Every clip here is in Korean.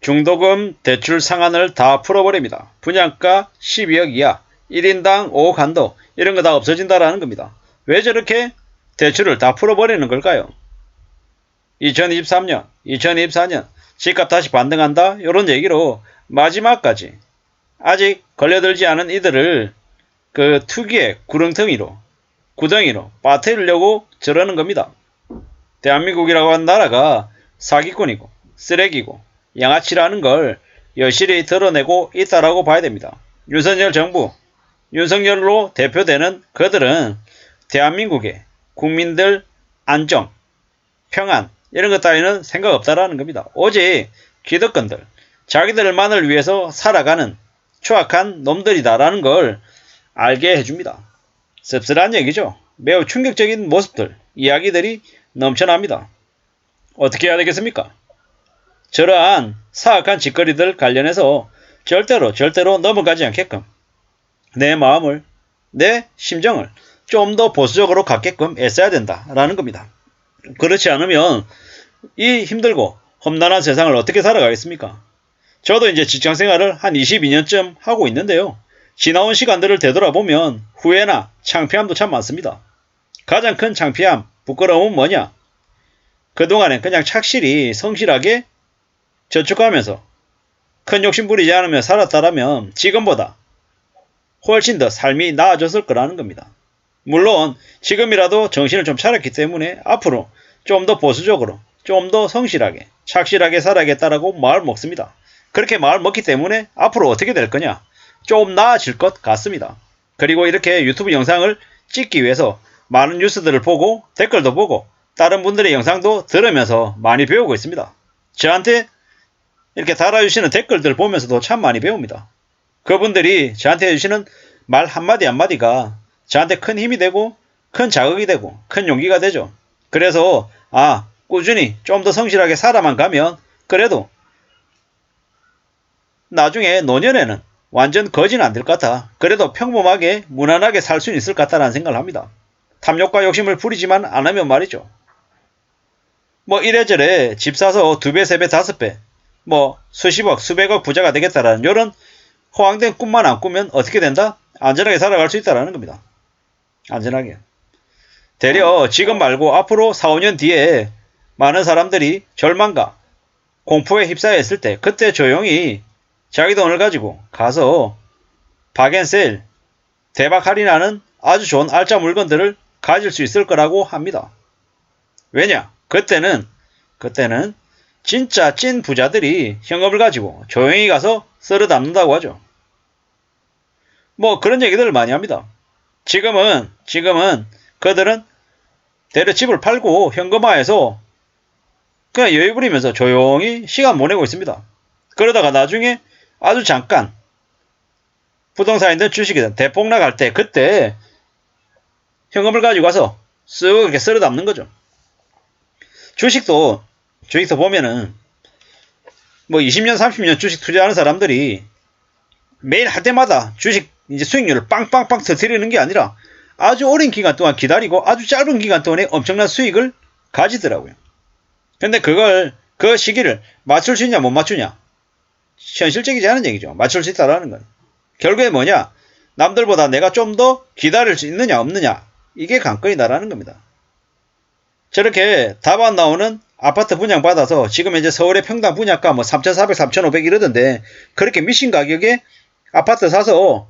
중도금 대출 상한을 다 풀어버립니다. 분양가 12억 이하, 1인당 5억 한도 이런 거 다 없어진다라는 겁니다. 왜 저렇게 대출을 다 풀어버리는 걸까요? 2023년, 2024년 집값 다시 반등한다 이런 얘기로 마지막까지 아직 걸려들지 않은 이들을 그 투기의 구덩이로 빠뜨리려고 저러는 겁니다. 대한민국이라고 하는 나라가 사기꾼이고 쓰레기고 양아치라는 걸 여실히 드러내고 있다라고 봐야 됩니다. 윤석열 정부, 윤석열로 대표되는 그들은 대한민국의 국민들 안정, 평안 이런 것 따위는 생각 없다라는 겁니다. 오직 기득권들, 자기들만을 위해서 살아가는 추악한 놈들이다라는 걸 알게 해줍니다. 씁쓸한 얘기죠. 매우 충격적인 모습들, 이야기들이 넘쳐납니다. 어떻게 해야 되겠습니까? 저러한 사악한 짓거리들 관련해서 절대로 넘어가지 않게끔 내 마음을, 내 심정을 좀 더 보수적으로 갖게끔 애써야 된다라는 겁니다. 그렇지 않으면 이 힘들고 험난한 세상을 어떻게 살아가겠습니까? 저도 이제 직장생활을 한 22년쯤 하고 있는데요. 지나온 시간들을 되돌아보면 후회나 창피함도 참 많습니다. 가장 큰 창피함, 부끄러움은 뭐냐? 그동안엔 그냥 착실히 성실하게 저축하면서 큰 욕심 부리지 않으며 살았다라면 지금보다 훨씬 더 삶이 나아졌을 거라는 겁니다. 물론 지금이라도 정신을 좀 차렸기 때문에 앞으로 좀 더 보수적으로 좀 더 성실하게 착실하게 살아야겠다라고 마음을 먹습니다. 그렇게 마음을 먹기 때문에 앞으로 어떻게 될 거냐? 좀 나아질 것 같습니다. 그리고 이렇게 유튜브 영상을 찍기 위해서 많은 뉴스들을 보고 댓글도 보고 다른 분들의 영상도 들으면서 많이 배우고 있습니다. 저한테 이렇게 달아주시는 댓글들 보면서도 참 많이 배웁니다. 그분들이 저한테 해주시는 말 한마디 한마디가 저한테 큰 힘이 되고 큰 자극이 되고 큰 용기가 되죠. 그래서 꾸준히 좀 더 성실하게 살아만 가면 그래도 나중에 노년에는 완전 거지는 안 될 것 같아. 그래도 평범하게 무난하게 살 수는 있을 것 같다라는 생각을 합니다. 탐욕과 욕심을 부리지만 않으면 말이죠. 뭐 이래저래 집 사서 2배, 3배, 5배 뭐 수십억, 수백억 부자가 되겠다라는 이런 호황된 꿈만 안 꾸면 어떻게 된다? 안전하게 살아갈 수 있다라는 겁니다. 안전하게. 되려 지금 말고 앞으로 4, 5년 뒤에 많은 사람들이 절망과 공포에 휩싸여 있을 때 그때 조용히 자기 돈을 가지고 가서 박앤세일, 대박 할인하는 아주 좋은 알짜 물건들을 가질 수 있을 거라고 합니다. 왜냐? 그때는 진짜 찐 부자들이 현금을 가지고 조용히 가서 쓸어 담는다고 하죠. 뭐 그런 얘기들을 많이 합니다. 지금은 그들은 대려 집을 팔고 현금화해서 그냥 여유 부리면서 조용히 시간 보내고 있습니다. 그러다가 나중에 아주 잠깐 부동산이든 주식이든 대폭 나갈 때 그때 현금을 가지고 가서 쓱 이렇게 쓸어 담는 거죠. 주식도 보면은 뭐 20년 30년 주식 투자하는 사람들이 매일 할 때마다 주식 이제 수익률을 빵빵빵 터뜨리는 게 아니라 아주 오랜 기간 동안 기다리고 아주 짧은 기간 동안에 엄청난 수익을 가지더라고요. 근데 그 시기를 맞출 수 있냐 못 맞추냐 현실적이지 않은 얘기죠. 맞출 수 있다라는 건 결국에 뭐냐, 남들보다 내가 좀 더 기다릴 수 있느냐 없느냐 이게 관건이다라는 겁니다. 저렇게 답 안 나오는 아파트 분양받아서 지금 이제 서울의 평당 분양가 뭐 3,400, 3,500 이러던데 그렇게 미친 가격에 아파트 사서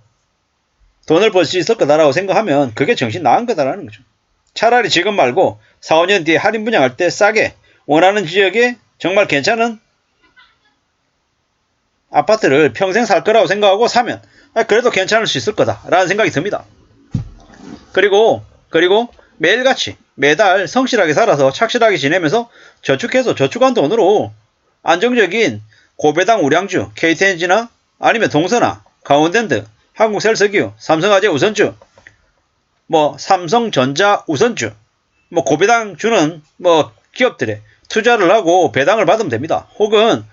돈을 벌 수 있을 거다라고 생각하면 그게 정신 나간 거다라는 거죠. 차라리 지금 말고 4, 5년 뒤에 할인 분양할 때 싸게 원하는 지역에 정말 괜찮은 아파트를 평생 살 거라고 생각하고 사면 그래도 괜찮을 수 있을 거다라는 생각이 듭니다. 그리고 매일같이 매달 성실하게 살아서 착실하게 지내면서 저축해서 저축한 돈으로 안정적인 고배당 우량주 KTNG나 아니면 동서나 강원랜드 한국셀석유 삼성화재 우선주 뭐 삼성전자 우선주 뭐 고배당 주는 뭐 기업들에 투자를 하고 배당을 받으면 됩니다. 혹은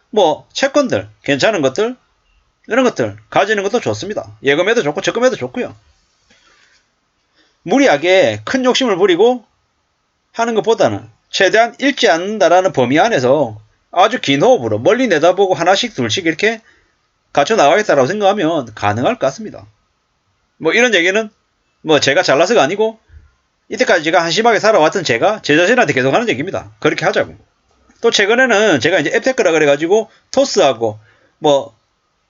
뭐 채권들 괜찮은 것들 이런 것들 가지는 것도 좋습니다. 예금에도 좋고 적금에도 좋고요. 무리하게 큰 욕심을 부리고 하는 것보다는 최대한 잃지 않는다라는 범위 안에서 아주 긴 호흡으로 멀리 내다보고 하나씩 둘씩 이렇게 갖춰 나가겠다라고 생각하면 가능할 것 같습니다. 뭐 이런 얘기는 뭐 제가 잘나서가 아니고 이때까지 제가 한심하게 살아왔던 제가 제 자신한테 계속 하는 얘기입니다. 그렇게 하자고. 또 최근에는 제가 이제 앱테크라 그래가지고 토스하고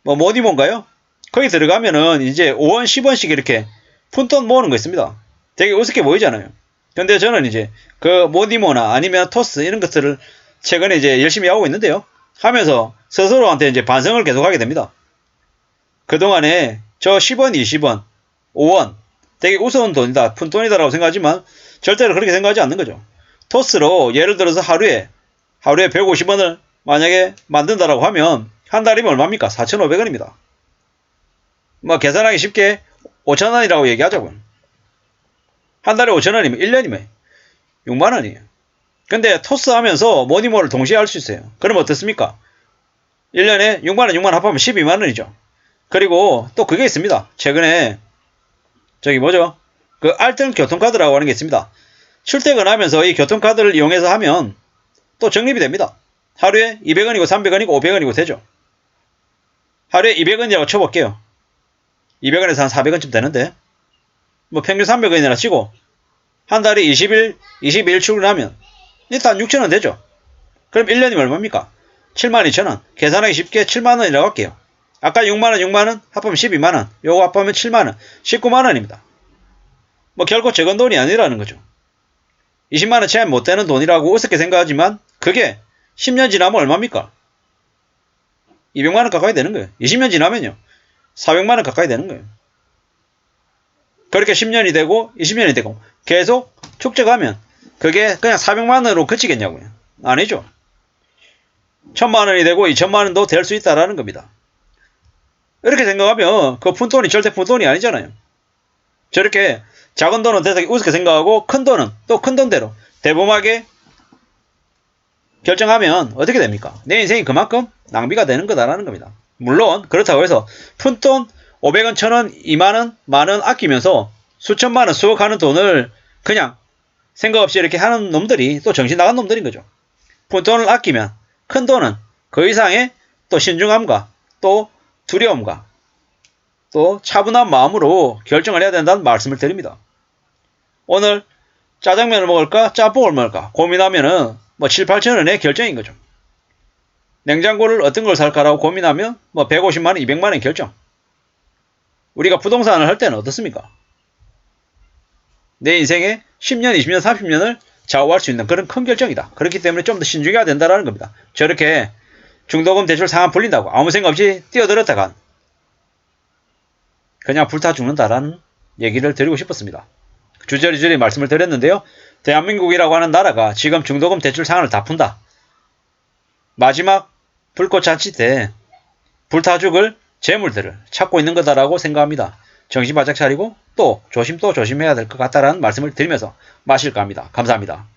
모디몬가요? 거기 들어가면은 이제 5원, 10원씩 이렇게 푼돈 모으는 거 있습니다. 되게 우습게 보이잖아요. 근데 저는 이제 그 모디모나 아니면 토스 이런 것들을 최근에 이제 열심히 하고 있는데요. 하면서 스스로한테 이제 반성을 계속하게 됩니다. 그동안에 저 10원, 20원, 5원 되게 우스운 돈이다, 푼돈이다라고 생각하지만 절대로 그렇게 생각하지 않는 거죠. 토스로 예를 들어서 하루에 150원을 만약에 만든다라고 하면 한 달이면 얼마입니까? 4,500원입니다. 뭐 계산하기 쉽게 5,000원이라고 얘기하자고요. 한 달에 5,000원이면 1년이면 6만원이에요. 근데 토스 하면서 모니모를 동시에 할 수 있어요. 그럼 어떻습니까? 1년에 6만원, 6만원 합하면 12만원이죠. 그리고 또 그게 있습니다. 최근에 그 알뜰 교통카드라고 하는 게 있습니다. 출퇴근하면서 이 교통카드를 이용해서 하면 또 적립이 됩니다. 하루에 200원이고 300원이고 500원이고 되죠. 하루에 200원이라고 쳐볼게요. 200원에서 한 400원쯤 되는데 뭐 평균 300원이나 치고 한 달에 22일 출근하면 일단 6,000원 되죠. 그럼 1년이면 얼마입니까? 72,000원. 계산하기 쉽게 7만원이라고 할게요. 아까 6만원, 6만원 합하면 12만원. 요거 합하면 7만원. 19만원입니다. 뭐 결코 적은 돈이 아니라는 거죠. 20만원 채 못 되는 돈이라고 우습게 생각하지만 그게 10년 지나면 얼마입니까? 200만원 가까이 되는 거예요. 20년 지나면요. 400만원 가까이 되는 거예요. 그렇게 10년이 되고 20년이 되고 계속 축적하면 그게 그냥 400만원으로 그치겠냐고요. 아니죠. 1,000만원이 되고 2,000만원도 될 수 있다라는 겁니다. 이렇게 생각하면 그 푼돈이 절대 푼돈이 아니잖아요. 저렇게 작은 돈은 되게 우습게 생각하고 큰 돈은 또 큰 돈대로 대범하게 결정하면 어떻게 됩니까? 내 인생이 그만큼 낭비가 되는 거다라는 겁니다. 물론 그렇다고 해서 푼돈 500원, 1,000원, 2만원, 만원 아끼면서 수천만원, 수억하는 돈을 그냥 생각 없이 이렇게 하는 놈들이 또 정신 나간 놈들인 거죠. 푼돈을 아끼면 큰 돈은 그 이상의 또 신중함과 또 두려움과 또 차분한 마음으로 결정을 해야 된다는 말씀을 드립니다. 오늘 짜장면을 먹을까 짬뽕을 먹을까 고민하면은 뭐 7, 8천원의 결정인 거죠. 냉장고를 어떤 걸 살까라고 고민하면 뭐 150만원, 200만원 결정. 우리가 부동산을 할 때는 어떻습니까? 내 인생에 10년, 20년, 30년을 좌우할 수 있는 그런 큰 결정이다. 그렇기 때문에 좀 더 신중해야 된다는 겁니다. 저렇게 중도금 대출 상환 풀린다고 아무 생각 없이 뛰어들었다간 그냥 불타 죽는다라는 얘기를 드리고 싶었습니다. 주저리주저리 말씀을 드렸는데요. 대한민국이라고 하는 나라가 지금 중도금 대출 상환을 다 푼다. 마지막 불꽃 잔치 때 불타 죽을 재물들을 찾고 있는 거다라고 생각합니다. 정신 바짝 차리고 또 조심해야 될 것 같다라는 말씀을 드리면서 마실까 합니다. 감사합니다.